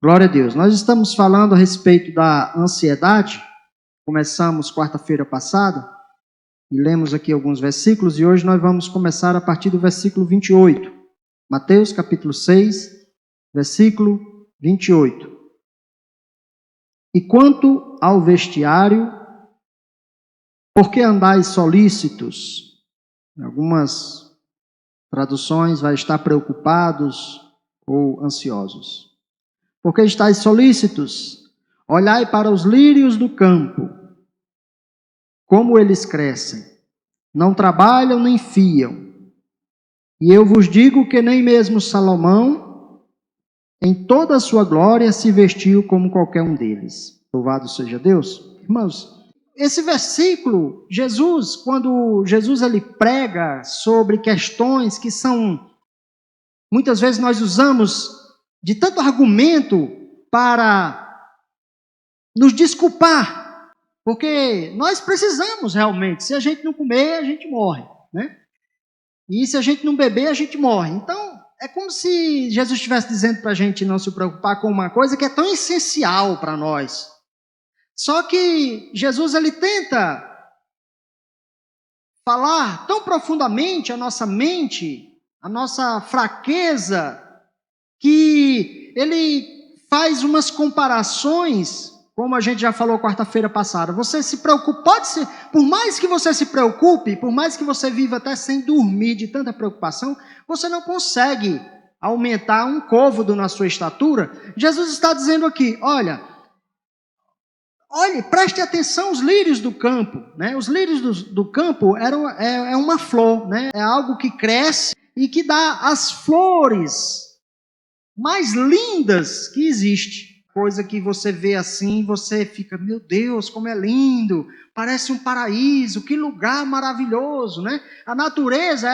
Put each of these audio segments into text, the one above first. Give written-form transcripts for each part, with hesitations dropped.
Glória a Deus. Nós estamos falando a respeito da ansiedade. Começamos quarta-feira passada e lemos aqui alguns versículos e hoje nós vamos começar a partir do versículo 28. Mateus capítulo 6, versículo 28. E quanto ao vestiário, por que andais solícitos? Em algumas traduções vai estar preocupados ou ansiosos. Porque estáis solícitos? Olhai para os lírios do campo, como eles crescem. Não trabalham nem fiam. E eu vos digo que nem mesmo Salomão, em toda a sua glória, se vestiu como qualquer um deles. Louvado seja Deus. Irmãos, esse versículo, quando Jesus ele prega sobre questões que são, muitas vezes nós usamos de tanto argumento para nos desculpar, porque nós precisamos realmente. Se a gente não comer, a gente morre, né? E se a gente não beber, a gente morre. Então, é como se Jesus estivesse dizendo para a gente não se preocupar com uma coisa que é tão essencial para nós. Só que Jesus ele tenta falar tão profundamente a nossa mente, a nossa fraqueza, que ele faz umas comparações, como a gente já falou quarta-feira passada. Você se preocupa, por mais que você se preocupe, por mais que você viva até sem dormir de tanta preocupação, você não consegue aumentar um côvado na sua estatura. Jesus está dizendo aqui, olhe, preste atenção aos lírios do campo, né? Os lírios do campo é uma flor, né? É algo que cresce e que dá as flores mais lindas que existe. Coisa que você vê assim, você fica, meu Deus, como é lindo, parece um paraíso, que lugar maravilhoso, né? A natureza,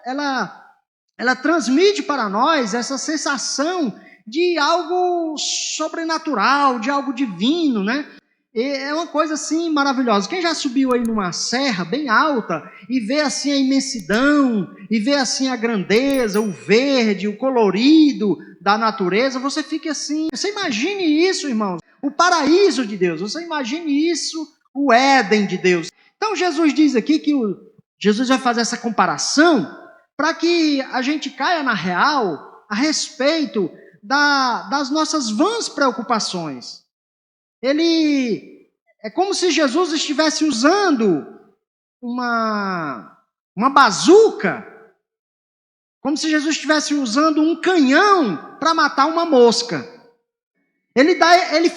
ela transmite para nós essa sensação de algo sobrenatural, de algo divino, né? É uma coisa assim maravilhosa. Quem já subiu aí numa serra bem alta e vê assim a imensidão, e vê assim a grandeza, o verde, o colorido da natureza, você fica assim, você imagine isso, irmãos, o paraíso de Deus, você imagine isso, o Éden de Deus. Então Jesus diz aqui que Jesus vai fazer essa comparação para que a gente caia na real a respeito das nossas vãs preocupações. É como se Jesus estivesse usando uma bazuca, como se Jesus estivesse usando um canhão para matar uma mosca. Ele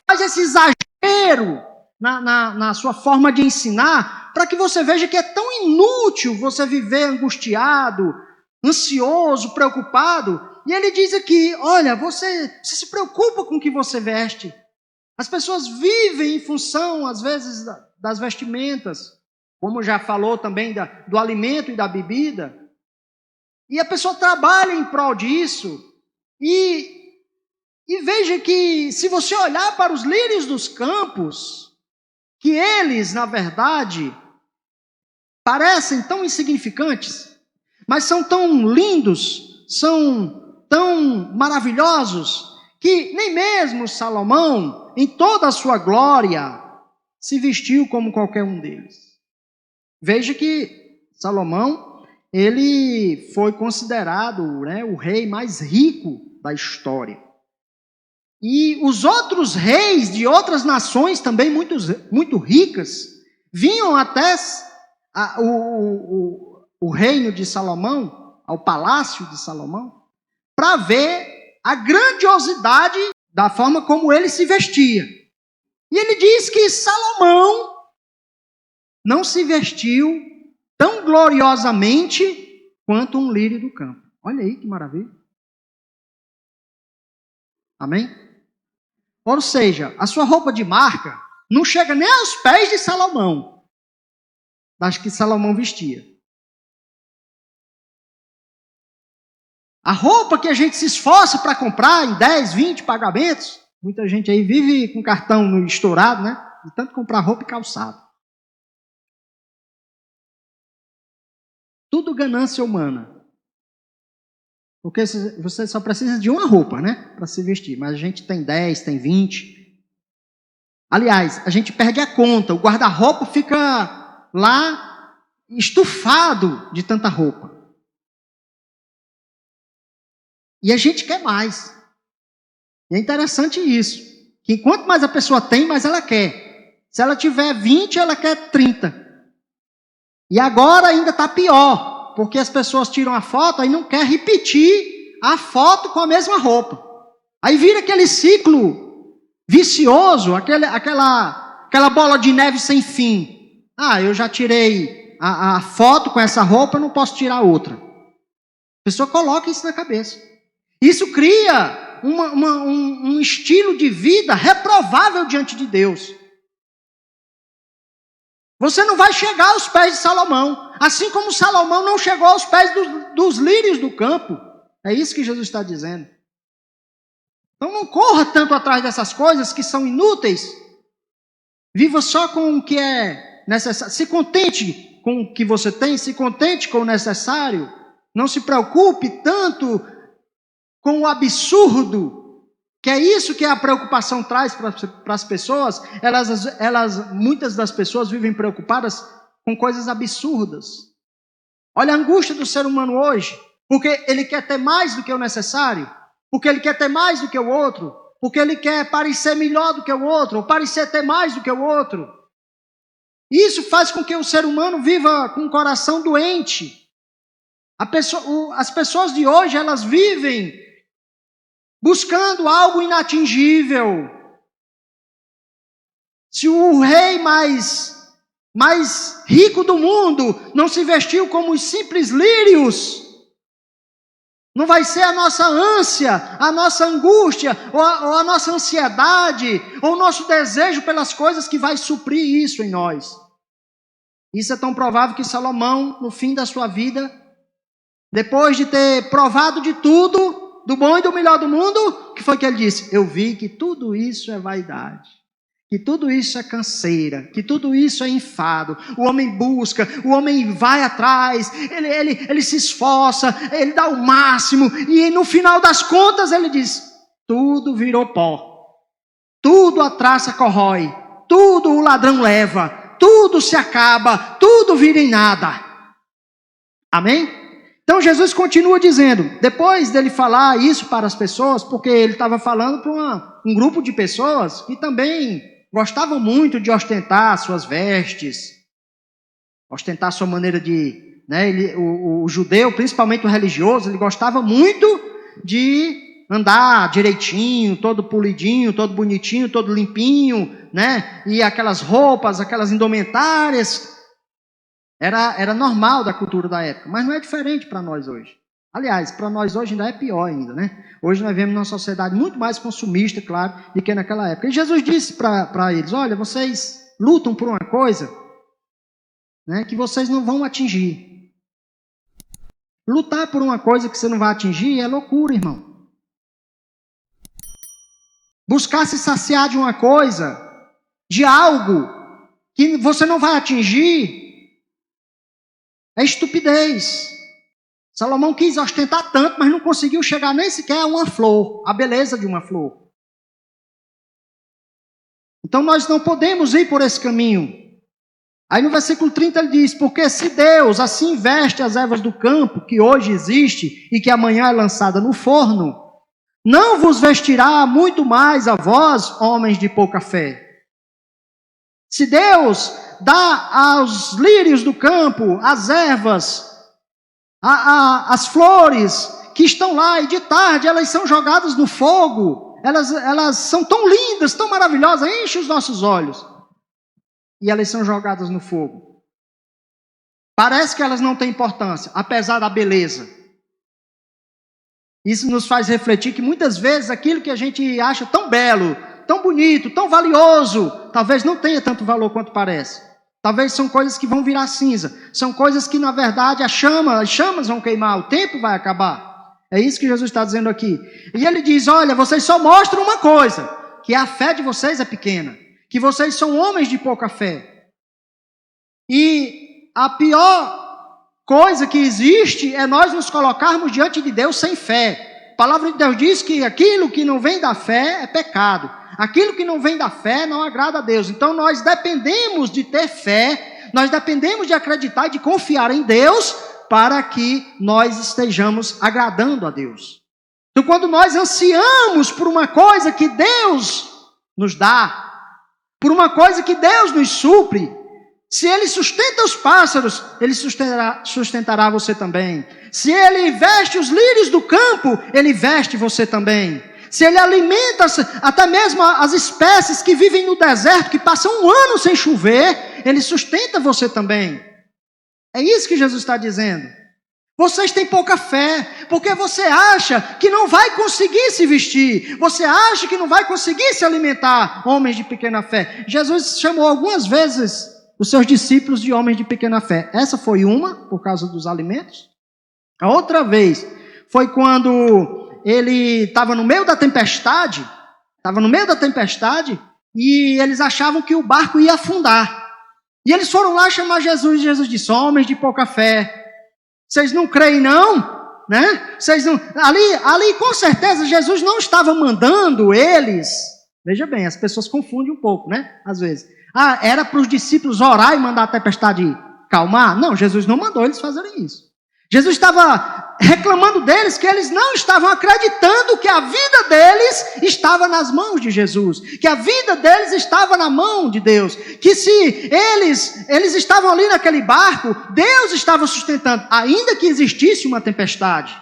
faz esse exagero na sua forma de ensinar, para que você veja que é tão inútil você viver angustiado, ansioso, preocupado. E ele diz aqui, olha, você se preocupa com o que você veste. As pessoas vivem em função, às vezes, das vestimentas, como já falou também do alimento e da bebida. E a pessoa trabalha em prol disso. E veja que, se você olhar para os lírios dos campos, que eles, na verdade, parecem tão insignificantes, mas são tão lindos, são tão maravilhosos, que nem mesmo Salomão, em toda a sua glória, se vestiu como qualquer um deles. Veja que Salomão, ele foi considerado, né, o rei mais rico da história. E os outros reis de outras nações, também muito ricas, vinham até o reino de Salomão, ao palácio de Salomão, para ver a grandiosidade da forma como ele se vestia. E ele diz que Salomão não se vestiu tão gloriosamente quanto um lírio do campo. Olha aí que maravilha. Amém? Ou seja, a sua roupa de marca não chega nem aos pés de Salomão, das que Salomão vestia. A roupa que a gente se esforça para comprar em 10, 20 pagamentos, muita gente aí vive com cartão estourado, né? De tanto comprar roupa e calçado. Tudo ganância humana. Porque você só precisa de uma roupa, né? Para se vestir. Mas a gente tem 10, tem 20. Aliás, a gente perde a conta. O guarda-roupa fica lá estufado de tanta roupa. E a gente quer mais. E é interessante isso. Que quanto mais a pessoa tem, mais ela quer. Se ela tiver 20, ela quer 30. E agora ainda está pior. Porque as pessoas tiram a foto e não quer repetir a foto com a mesma roupa. Aí vira aquele ciclo vicioso, aquela bola de neve sem fim. Ah, eu já tirei a foto com essa roupa, não posso tirar outra. A pessoa coloca isso na cabeça. Isso cria um estilo de vida reprovável diante de Deus. Você não vai chegar aos pés de Salomão, assim como Salomão não chegou aos pés dos lírios do campo. É isso que Jesus está dizendo. Então não corra tanto atrás dessas coisas que são inúteis. Viva só com o que é necessário. Se contente com o que você tem, se contente com o necessário. Não se preocupe tanto com o absurdo, que é isso que a preocupação traz para as pessoas. Muitas das pessoas vivem preocupadas com coisas absurdas. Olha a angústia do ser humano hoje, porque ele quer ter mais do que o necessário, porque ele quer ter mais do que o outro, porque ele quer parecer melhor do que o outro, ou parecer ter mais do que o outro. Isso faz com que o ser humano viva com o coração doente. As pessoas de hoje, elas vivem buscando algo inatingível. Se o rei mais rico do mundo não se vestiu como os simples lírios, não vai ser a nossa ânsia, a nossa angústia, ou a nossa ansiedade, ou o nosso desejo pelas coisas que vai suprir isso em nós. Isso é tão provável que Salomão, no fim da sua vida, depois de ter provado de tudo, do bom e do melhor do mundo, que foi que ele disse? Eu vi que tudo isso é vaidade, que tudo isso é canseira, que tudo isso é enfado. O homem busca, o homem vai atrás, ele se esforça, ele dá o máximo, e no final das contas ele diz, tudo virou pó, tudo a traça corrói, tudo o ladrão leva, tudo se acaba, tudo vira em nada. Amém? Então Jesus continua dizendo, depois dele falar isso para as pessoas, porque ele estava falando para um grupo de pessoas que também gostavam muito de ostentar suas vestes, ostentar sua maneira de... o judeu, principalmente o religioso, ele gostava muito de andar direitinho, todo polidinho, todo bonitinho, todo limpinho, e aquelas roupas, aquelas indumentárias... Era normal da cultura da época, mas não é diferente para nós hoje. Aliás, para nós hoje ainda é pior ainda, Hoje nós vivemos numa sociedade muito mais consumista, claro, do que naquela época. E Jesus disse para eles, olha, vocês lutam por uma coisa, que vocês não vão atingir. Lutar por uma coisa que você não vai atingir é loucura, irmão. Buscar se saciar de uma coisa, de algo que você não vai atingir, é estupidez. Salomão quis ostentar tanto, mas não conseguiu chegar nem sequer a uma flor, a beleza de uma flor. Então nós não podemos ir por esse caminho. Aí no versículo 30 ele diz, porque se Deus assim veste as ervas do campo, que hoje existe e que amanhã é lançada no forno, não vos vestirá muito mais a vós, homens de pouca fé. Se Deus dá aos lírios do campo, as ervas, as flores que estão lá, e de tarde elas são jogadas no fogo, elas são tão lindas, tão maravilhosas, enchem os nossos olhos, e elas são jogadas no fogo. Parece que elas não têm importância, apesar da beleza. Isso nos faz refletir que muitas vezes aquilo que a gente acha tão belo, tão bonito, tão valioso, talvez não tenha tanto valor quanto parece. Talvez são coisas que vão virar cinza. São coisas que, na verdade, as chamas vão queimar, o tempo vai acabar. É isso que Jesus está dizendo aqui. E ele diz, olha, vocês só mostram uma coisa, que a fé de vocês é pequena, que vocês são homens de pouca fé. E a pior coisa que existe é nós nos colocarmos diante de Deus sem fé. A palavra de Deus diz que aquilo que não vem da fé é pecado. Aquilo que não vem da fé não agrada a Deus. Então nós dependemos de ter fé, nós dependemos de acreditar e de confiar em Deus para que nós estejamos agradando a Deus. Então quando nós ansiamos por uma coisa que Deus nos dá, por uma coisa que Deus nos supre, se Ele sustenta os pássaros, Ele sustentará você também. Se Ele veste os lírios do campo, Ele veste você também. Se Ele alimenta até mesmo as espécies que vivem no deserto, que passam um ano sem chover, Ele sustenta você também. É isso que Jesus está dizendo. Vocês têm pouca fé, porque você acha que não vai conseguir se vestir, você acha que não vai conseguir se alimentar, homens de pequena fé. Jesus chamou algumas vezes os seus discípulos de homens de pequena fé. Essa foi uma, por causa dos alimentos. A outra vez foi quando ele estava no meio da tempestade, e eles achavam que o barco ia afundar. E eles foram lá chamar Jesus, e Jesus disse: homens de pouca fé, vocês não creem não? Né? Vocês não... Ali com certeza Jesus não estava mandando eles. Veja bem, as pessoas confundem um pouco, né? Às vezes. Era para os discípulos orar e mandar a tempestade calmar? Não, Jesus não mandou eles fazerem isso. Jesus estava reclamando deles que eles não estavam acreditando que a vida deles estava nas mãos de Jesus, que a vida deles estava na mão de Deus, que se eles estavam ali naquele barco, Deus estava sustentando, ainda que existisse uma tempestade.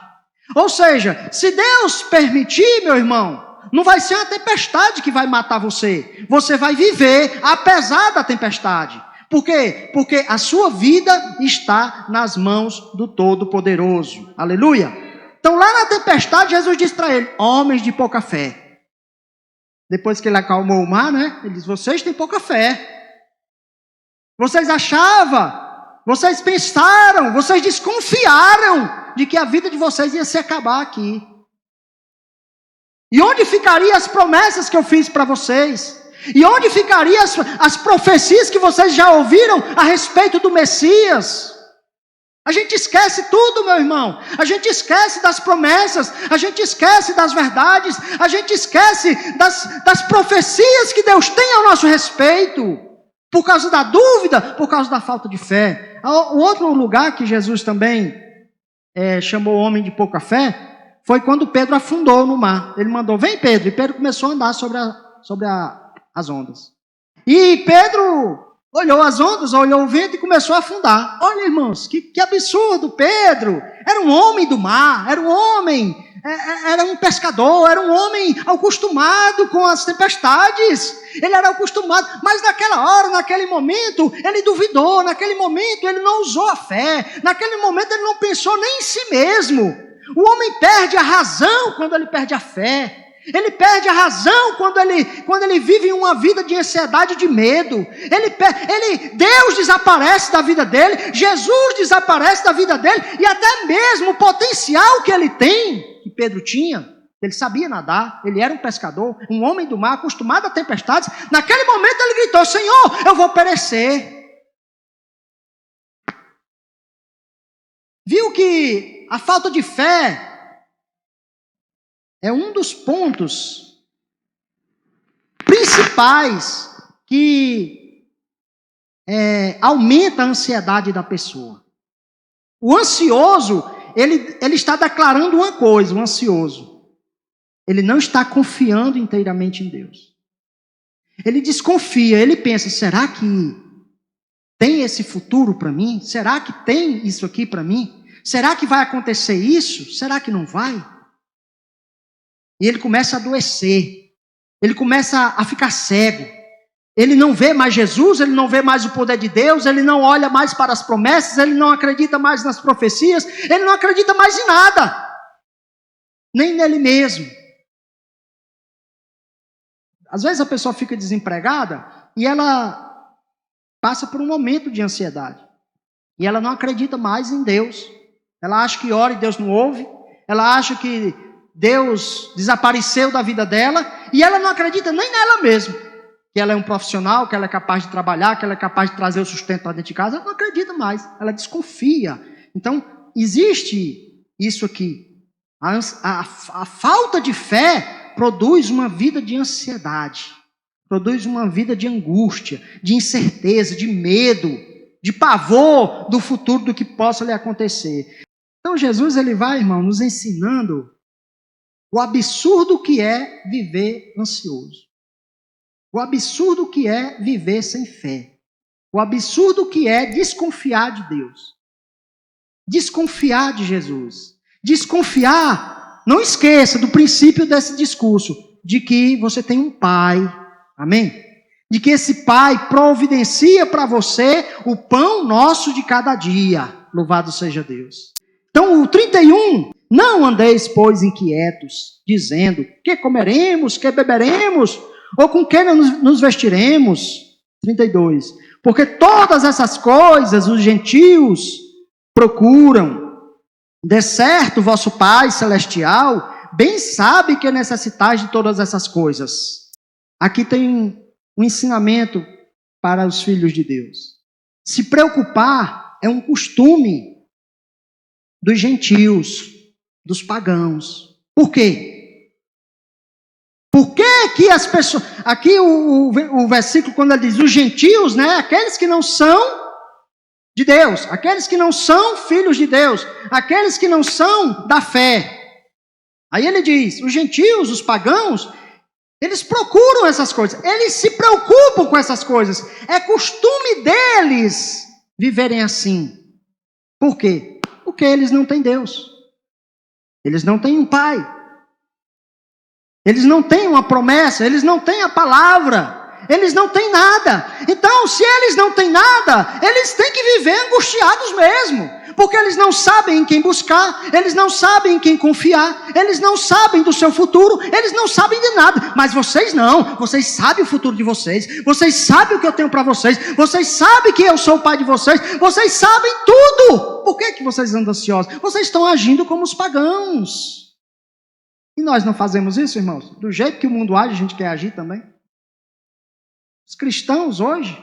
Ou seja, se Deus permitir, meu irmão, não vai ser uma tempestade que vai matar você. Você vai viver apesar da tempestade. Por quê? Porque a sua vida está nas mãos do Todo-Poderoso. Aleluia! Então lá na tempestade, Jesus disse para ele: homens de pouca fé. Depois que ele acalmou o mar, né? Ele disse: vocês têm pouca fé. Vocês achavam, vocês pensaram, vocês desconfiaram de que a vida de vocês ia se acabar aqui. E onde ficariam as promessas que eu fiz para vocês? E onde ficariam as profecias que vocês já ouviram a respeito do Messias? A gente esquece tudo, meu irmão. A gente esquece das promessas, a gente esquece das verdades, a gente esquece das profecias que Deus tem ao nosso respeito, por causa da dúvida, por causa da falta de fé. O outro lugar que Jesus também chamou o homem de pouca fé foi quando Pedro afundou no mar. Ele mandou: vem Pedro, e Pedro começou a andar sobre as ondas. E Pedro olhou as ondas, olhou o vento e começou a afundar. Olha, irmãos, que absurdo! Pedro era um homem do mar, era um pescador, era um homem acostumado com as tempestades. Ele era acostumado, mas naquela hora, naquele momento, ele duvidou, naquele momento ele não usou a fé, naquele momento ele não pensou nem em si mesmo. O homem perde a razão quando ele perde a fé. Ele perde a razão quando ele vive uma vida de ansiedade e de medo. Deus desaparece da vida dele, Jesus desaparece da vida dele, e até mesmo o potencial que ele tem, que Pedro tinha. Ele sabia nadar, ele era um pescador, um homem do mar, acostumado a tempestades. Naquele momento ele gritou: Senhor, eu vou perecer. Viu que a falta de fé é um dos pontos principais que aumenta a ansiedade da pessoa. O ansioso, ele está declarando uma coisa, o ansioso. Ele não está confiando inteiramente em Deus. Ele desconfia, ele pensa: será que tem esse futuro para mim? Será que tem isso aqui para mim? Será que vai acontecer isso? Será que não vai? E ele começa a adoecer, ele começa a ficar cego, ele não vê mais Jesus, ele não vê mais o poder de Deus, ele não olha mais para as promessas, ele não acredita mais nas profecias, ele não acredita mais em nada, nem nele mesmo. Às vezes a pessoa fica desempregada e ela passa por um momento de ansiedade, e ela não acredita mais em Deus, ela acha que ora e Deus não ouve, ela acha que Deus desapareceu da vida dela, e ela não acredita nem nela mesma, que ela é um profissional, que ela é capaz de trabalhar, que ela é capaz de trazer o sustento para dentro de casa. Ela não acredita mais, ela desconfia Então, existe isso aqui. A falta de fé produz uma vida de ansiedade, produz uma vida de angústia, de incerteza, de medo, de pavor do futuro, do que possa lhe acontecer. Então, Jesus, ele vai, irmão, nos ensinando o absurdo que é viver ansioso. O absurdo que é viver sem fé. O absurdo que é desconfiar de Deus. Desconfiar de Jesus. Desconfiar, não esqueça do princípio desse discurso, de que você tem um pai, amém? De que esse pai providencia para você o pão nosso de cada dia. Louvado seja Deus. Então, o 31, não andeis, pois, inquietos, dizendo, que comeremos, que beberemos, ou com que nos vestiremos. 32, porque todas essas coisas os gentios procuram. De certo, vosso Pai Celestial bem sabe que necessitais de todas essas coisas. Aqui tem um ensinamento para os filhos de Deus. Se preocupar é um costume dos gentios, dos pagãos. Por quê? Por que as pessoas... Aqui o versículo, quando ele diz os gentios, né? Aqueles que não são de Deus, aqueles que não são filhos de Deus, aqueles que não são da fé. Aí ele diz, os gentios, os pagãos, eles procuram essas coisas, eles se preocupam com essas coisas. É costume deles viverem assim. Por quê? Porque eles não têm Deus. Eles não têm um pai. Eles não têm uma promessa, eles não têm a palavra. Eles não têm nada. Então, se eles não têm nada, eles têm que viver angustiados mesmo. Porque eles não sabem em quem buscar, eles não sabem em quem confiar, eles não sabem do seu futuro, eles não sabem de nada. Mas vocês não, vocês sabem o futuro de vocês, vocês sabem o que eu tenho para vocês, vocês sabem que eu sou o pai de vocês, vocês sabem tudo. Por que vocês andam ansiosos? Vocês estão agindo como os pagãos. E nós não fazemos isso, irmãos? Do jeito que o mundo age, a gente quer agir também. Os cristãos hoje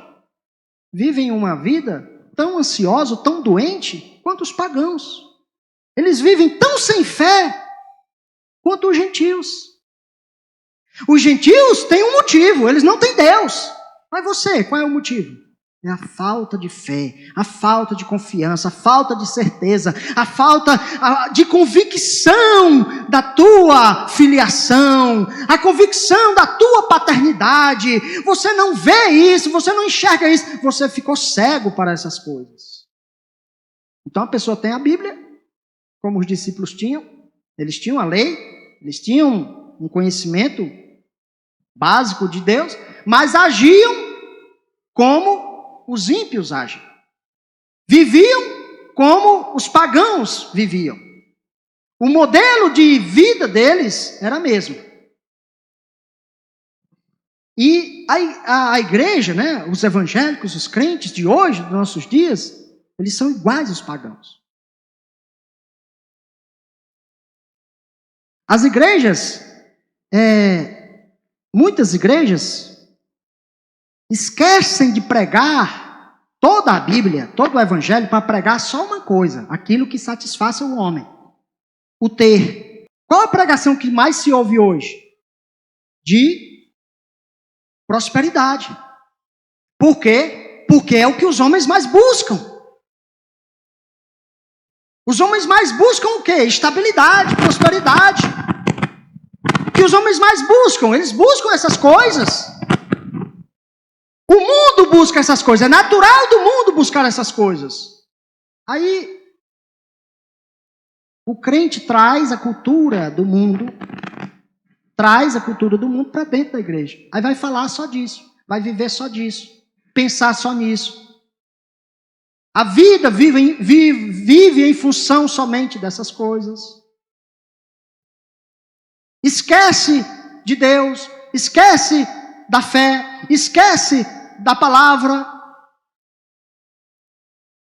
vivem uma vida tão ansiosa, tão doente, quanto os pagãos. Eles vivem tão sem fé quanto os gentios. Os gentios têm um motivo, eles não têm Deus. Mas você, qual é o motivo? É a falta de fé, a falta de confiança, a falta de certeza, a falta de convicção da tua filiação, a convicção da tua paternidade. Você não vê isso, você não enxerga isso, você ficou cego para essas coisas. Então a pessoa tem a Bíblia, como os discípulos tinham, eles tinham a lei, eles tinham um conhecimento básico de Deus, mas agiam como os ímpios agem. Viviam como os pagãos viviam. O modelo de vida deles era mesmo. E a igreja, né, os evangélicos, os crentes de hoje, dos nossos dias, eles são iguais aos pagãos. As igrejas, muitas igrejas, esquecem de pregar toda a Bíblia, todo o Evangelho, para pregar só uma coisa, aquilo que satisfaça o homem, o ter. Qual a pregação que mais se ouve hoje? De prosperidade. Por quê? Porque é o que os homens mais buscam. Os homens mais buscam o quê? Estabilidade, prosperidade. O que os homens mais buscam? Eles buscam essas coisas. O mundo busca essas coisas, é natural do mundo buscar essas coisas. Aí, o crente traz a cultura do mundo para dentro da igreja. Aí vai falar só disso, vai viver só disso, pensar só nisso. A vida vive em função somente dessas coisas. Esquece de Deus, esquece da fé, esquece da palavra,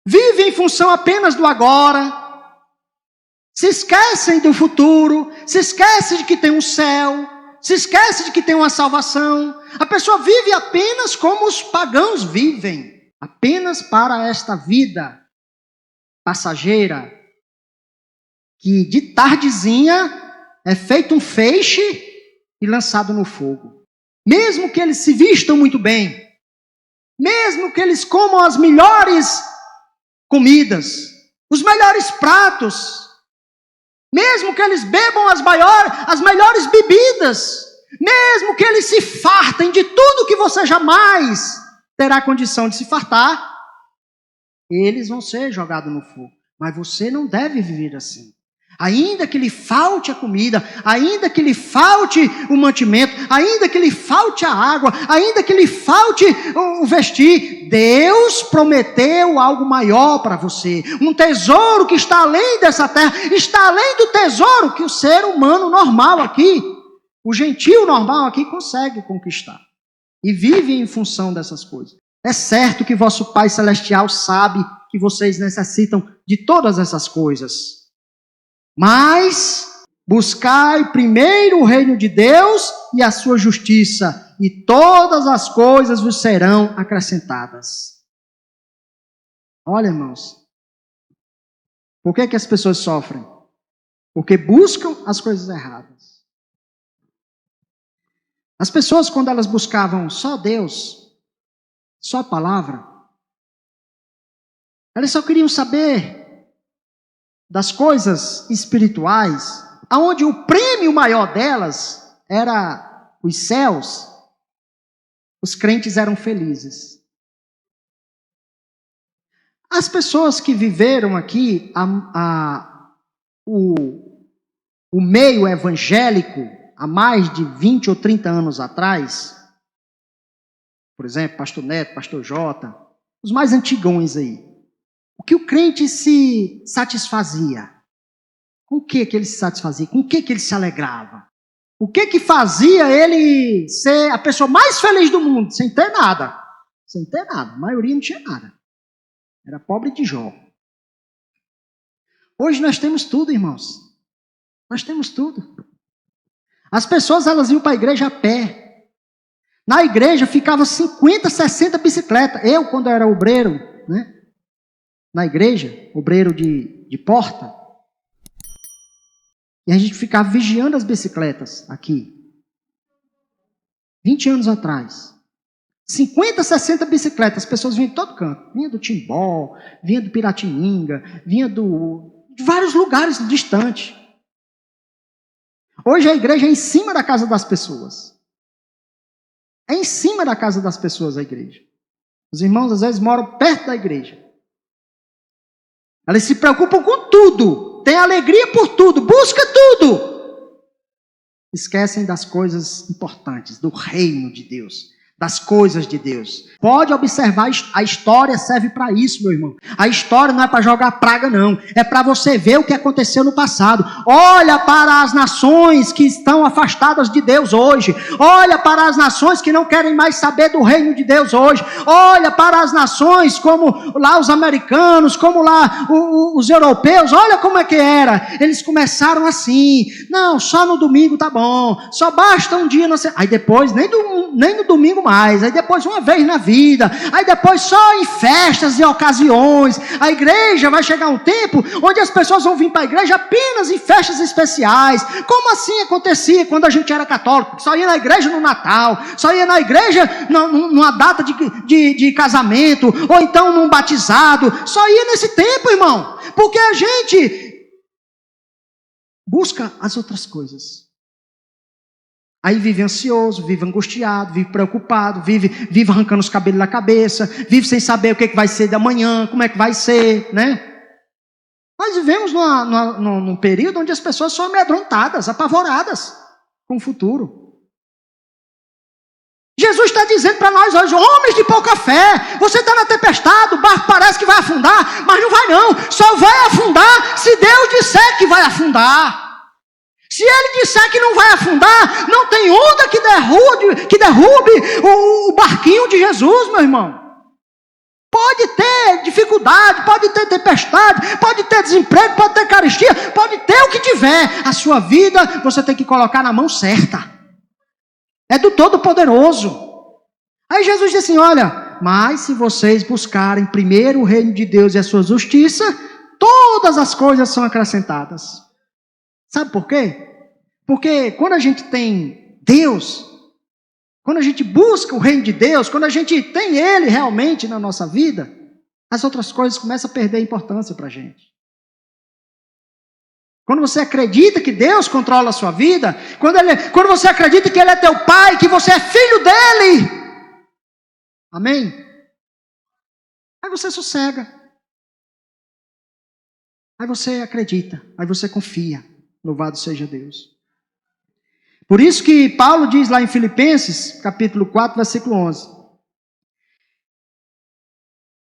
vive em função apenas do agora, se esquecem do futuro, se esquece de que tem um céu, se esquece de que tem uma salvação. A pessoa vive apenas como os pagãos vivem, apenas para esta vida. passageira, que de tardezinha é feito um feixe e lançado no fogo. Mesmo que eles se vistam muito bem, mesmo que eles comam as melhores comidas, os melhores pratos, mesmo que eles bebam as melhores bebidas, mesmo que eles se fartem de tudo que você jamais terá condição de se fartar, eles vão ser jogados no fogo. Mas você não deve viver assim. Ainda que lhe falte a comida, ainda que lhe falte o mantimento, ainda que lhe falte a água, ainda que lhe falte o vestir, Deus prometeu algo maior para você. Um tesouro que está além dessa terra, está além do tesouro que o ser humano normal aqui, o gentio normal aqui consegue conquistar. E vive em função dessas coisas. É certo que vosso Pai Celestial sabe que vocês necessitam de todas essas coisas. Mas buscai primeiro o reino de Deus e a sua justiça, e todas as coisas vos serão acrescentadas. Olha, irmãos, por que as pessoas sofrem? Porque buscam as coisas erradas. As pessoas, quando elas buscavam só Deus, só a palavra, elas só queriam saber das coisas espirituais, aonde o prêmio maior delas era os céus, os crentes eram felizes. As pessoas que viveram aqui o meio evangélico há mais de 20 ou 30 anos atrás, por exemplo, pastor Neto, pastor Jota, os mais antigões aí, o que o crente se satisfazia? Com o que ele se satisfazia? Com o que ele se alegrava? O que fazia ele ser a pessoa mais feliz do mundo? Sem ter nada. Sem ter nada. A maioria não tinha nada. Era pobre de Jó. Hoje nós temos tudo, irmãos. Nós temos tudo. As pessoas, elas iam para a igreja a pé. Na igreja ficava 50, 60 bicicletas. Eu, quando eu era obreiro, né? Na igreja, obreiro de porta, e a gente ficava vigiando as bicicletas aqui. 20 anos atrás. 50, 60 bicicletas, as pessoas vinham de todo canto. Vinha do Timbó, vinha do Piratininga, vinha de vários lugares distantes. Hoje a igreja é em cima da casa das pessoas. É em cima da casa das pessoas a igreja. Os irmãos às vezes moram perto da igreja. Elas se preocupam com tudo, têm alegria por tudo, buscam tudo. Esquecem das coisas importantes, do reino de Deus, das coisas de Deus. Pode observar, a história serve para isso, meu irmão. A história não é para jogar praga, não. É para você ver o que aconteceu no passado. Olha para as nações que estão afastadas de Deus hoje. Olha para as nações que não querem mais saber do reino de Deus hoje. Olha para as nações como lá os americanos, como lá os europeus. Olha como é que era. Eles começaram assim. Não, só no domingo tá bom. Só basta um dia. Aí depois, nem no domingo mais. Aí depois uma vez na vida. Aí depois só em festas e ocasiões. A igreja vai chegar um tempo onde as pessoas vão vir para a igreja apenas em festas especiais. Como assim acontecia quando a gente era católico? Só ia na igreja no Natal, só ia na igreja numa data de casamento, ou então num batizado. Só ia nesse tempo, irmão. Porque a gente busca as outras coisas. Aí vive ansioso, vive angustiado, vive preocupado, vive arrancando os cabelos da cabeça, vive sem saber o que vai ser da manhã, como é que vai ser, né? Nós vivemos num período onde as pessoas são amedrontadas, apavoradas com o futuro. Jesus está dizendo para nós hoje, homens de pouca fé, você está na tempestade, o barco parece que vai afundar, mas não vai não, só vai afundar se Deus disser que vai afundar. Se ele disser que não vai afundar, não tem onda que derrube o barquinho de Jesus, meu irmão. Pode ter dificuldade, pode ter tempestade, pode ter desemprego, pode ter carestia, pode ter o que tiver. A sua vida você tem que colocar na mão certa. É do Todo-Poderoso. Aí Jesus disse assim, olha, mas se vocês buscarem primeiro o reino de Deus e a sua justiça, todas as coisas são acrescentadas. Sabe por quê? Porque quando a gente tem Deus, quando a gente busca o reino de Deus, quando a gente tem Ele realmente na nossa vida, as outras coisas começam a perder importância para a gente. Quando você acredita que Deus controla a sua vida, quando você acredita que Ele é teu Pai, que você é filho dEle, amém? Aí você sossega. Aí você acredita, aí você confia. Louvado seja Deus. Por isso que Paulo diz lá em Filipenses, capítulo 4, versículo 11.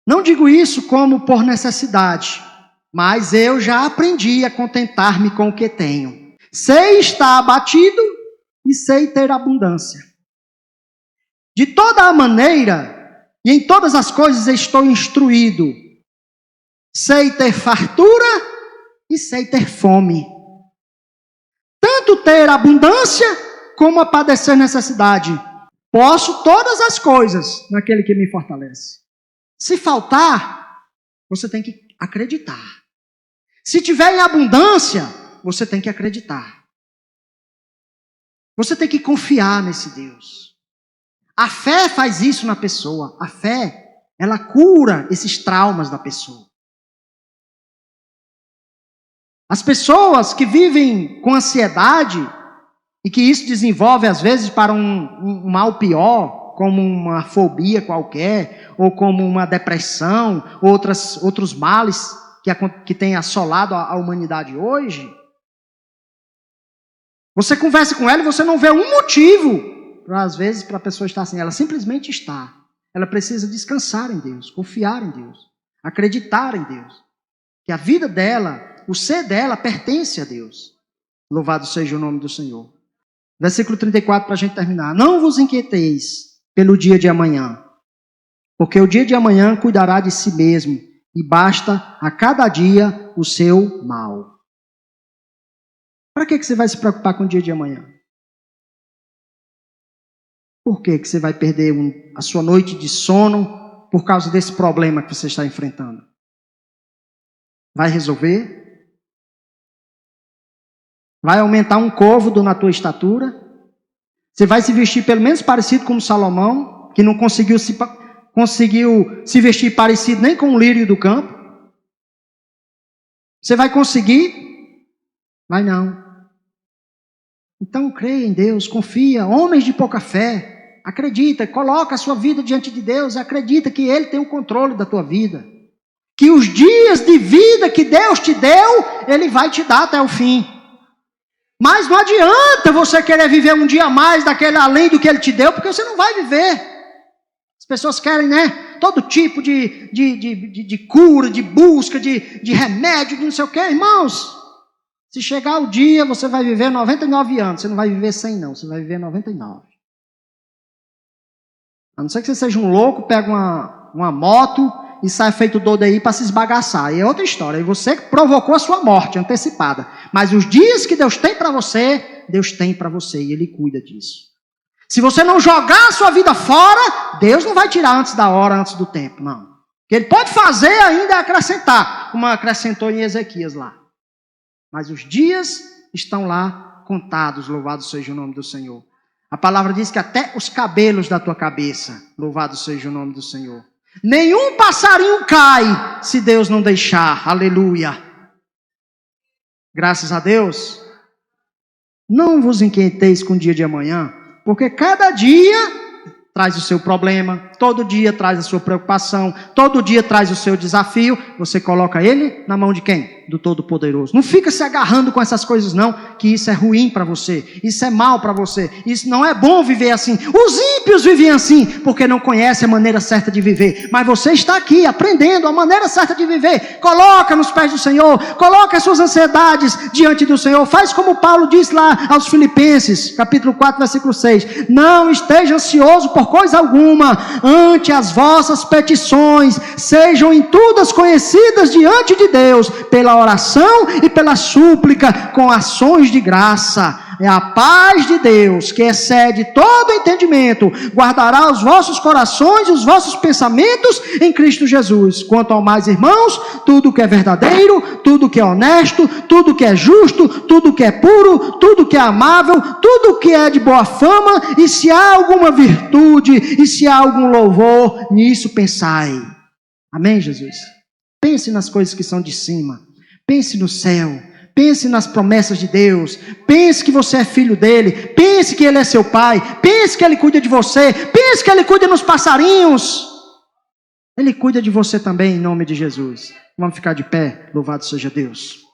Não digo isso como por necessidade, mas eu já aprendi a contentar-me com o que tenho. Sei estar abatido e sei ter abundância. De toda a maneira e em todas as coisas estou instruído. Sei ter fartura e sei ter fome. Tanto ter abundância como a padecer necessidade. Posso todas as coisas naquele que me fortalece. Se faltar, você tem que acreditar. Se tiver em abundância, você tem que acreditar. Você tem que confiar nesse Deus. A fé faz isso na pessoa. A fé, ela cura esses traumas da pessoa. As pessoas que vivem com ansiedade e que isso desenvolve às vezes para um mal pior, como uma fobia qualquer, ou como uma depressão, outros males que têm assolado a humanidade hoje, você conversa com ela e você não vê um motivo, às vezes, para a pessoa estar assim. Ela simplesmente está. Ela precisa descansar em Deus, confiar em Deus, acreditar em Deus. Que a vida dela, o ser dela pertence a Deus. Louvado seja o nome do Senhor. Versículo 34 para a gente terminar. Não vos inquieteis pelo dia de amanhã, porque o dia de amanhã cuidará de si mesmo, e basta a cada dia o seu mal. Para que você vai se preocupar com o dia de amanhã? Por que você vai perder a sua noite de sono por causa desse problema que você está enfrentando? Vai resolver? Vai aumentar um côvado na tua estatura? Você vai se vestir pelo menos parecido com Salomão, que não conseguiu se vestir parecido nem com o lírio do campo? Você vai conseguir? Vai não. Então creia em Deus, confia. Homens de pouca fé, acredita, coloca a sua vida diante de Deus, acredita que Ele tem o controle da tua vida. Que os dias de vida que Deus te deu, Ele vai te dar até o fim. Mas não adianta você querer viver um dia a mais daquele além do que Ele te deu, porque você não vai viver. As pessoas querem, todo tipo de cura, de busca, de remédio, de não sei o quê. Irmãos, se chegar o dia, você vai viver 99 anos. Você não vai viver 100 não, você vai viver 99. A não ser que você seja um louco, pega uma moto e sai feito doido aí para se esbagaçar. E é outra história. E você provocou a sua morte antecipada. Mas os dias que Deus tem para você, Deus tem para você e Ele cuida disso. Se você não jogar a sua vida fora, Deus não vai tirar antes da hora, antes do tempo, não. O que Ele pode fazer ainda é acrescentar, como acrescentou em Ezequias lá. Mas os dias estão lá contados, louvado seja o nome do Senhor. A palavra diz que até os cabelos da tua cabeça, louvado seja o nome do Senhor. Nenhum passarinho cai se Deus não deixar. Aleluia. Graças a Deus. Não vos inquieteis com o dia de amanhã, porque cada dia traz o seu problema, todo dia traz a sua preocupação, todo dia traz o seu desafio. Você coloca ele na mão de quem? Do Todo-Poderoso. Não fica se agarrando com essas coisas não, que isso é ruim para você, isso é mal para você, isso não é bom viver assim. Os ímpios vivem assim, porque não conhecem a maneira certa de viver. Mas você está aqui aprendendo a maneira certa de viver. Coloca nos pés do Senhor, coloca as suas ansiedades diante do Senhor. Faz como Paulo disse lá aos Filipenses, capítulo 4, versículo 6. Não esteja ansioso por coisa alguma, ante as vossas petições sejam em todas conhecidas diante de Deus, pela oração e pela súplica, com ações de graça. é a paz de Deus, que excede todo entendimento, guardará os vossos corações e os vossos pensamentos em Cristo Jesus. Quanto ao mais, irmãos, tudo que é verdadeiro, tudo que é honesto, tudo que é justo, tudo que é puro, tudo que é amável, tudo que é de boa fama, e se há alguma virtude, e se há algum louvor, nisso pensai. Amém, Jesus? Pense nas coisas que são de cima, pense no céu, pense nas promessas de Deus, pense que você é filho dele, pense que ele é seu pai, pense que ele cuida de você, pense que ele cuida dos passarinhos. Ele cuida de você também, em nome de Jesus. Vamos ficar de pé, louvado seja Deus.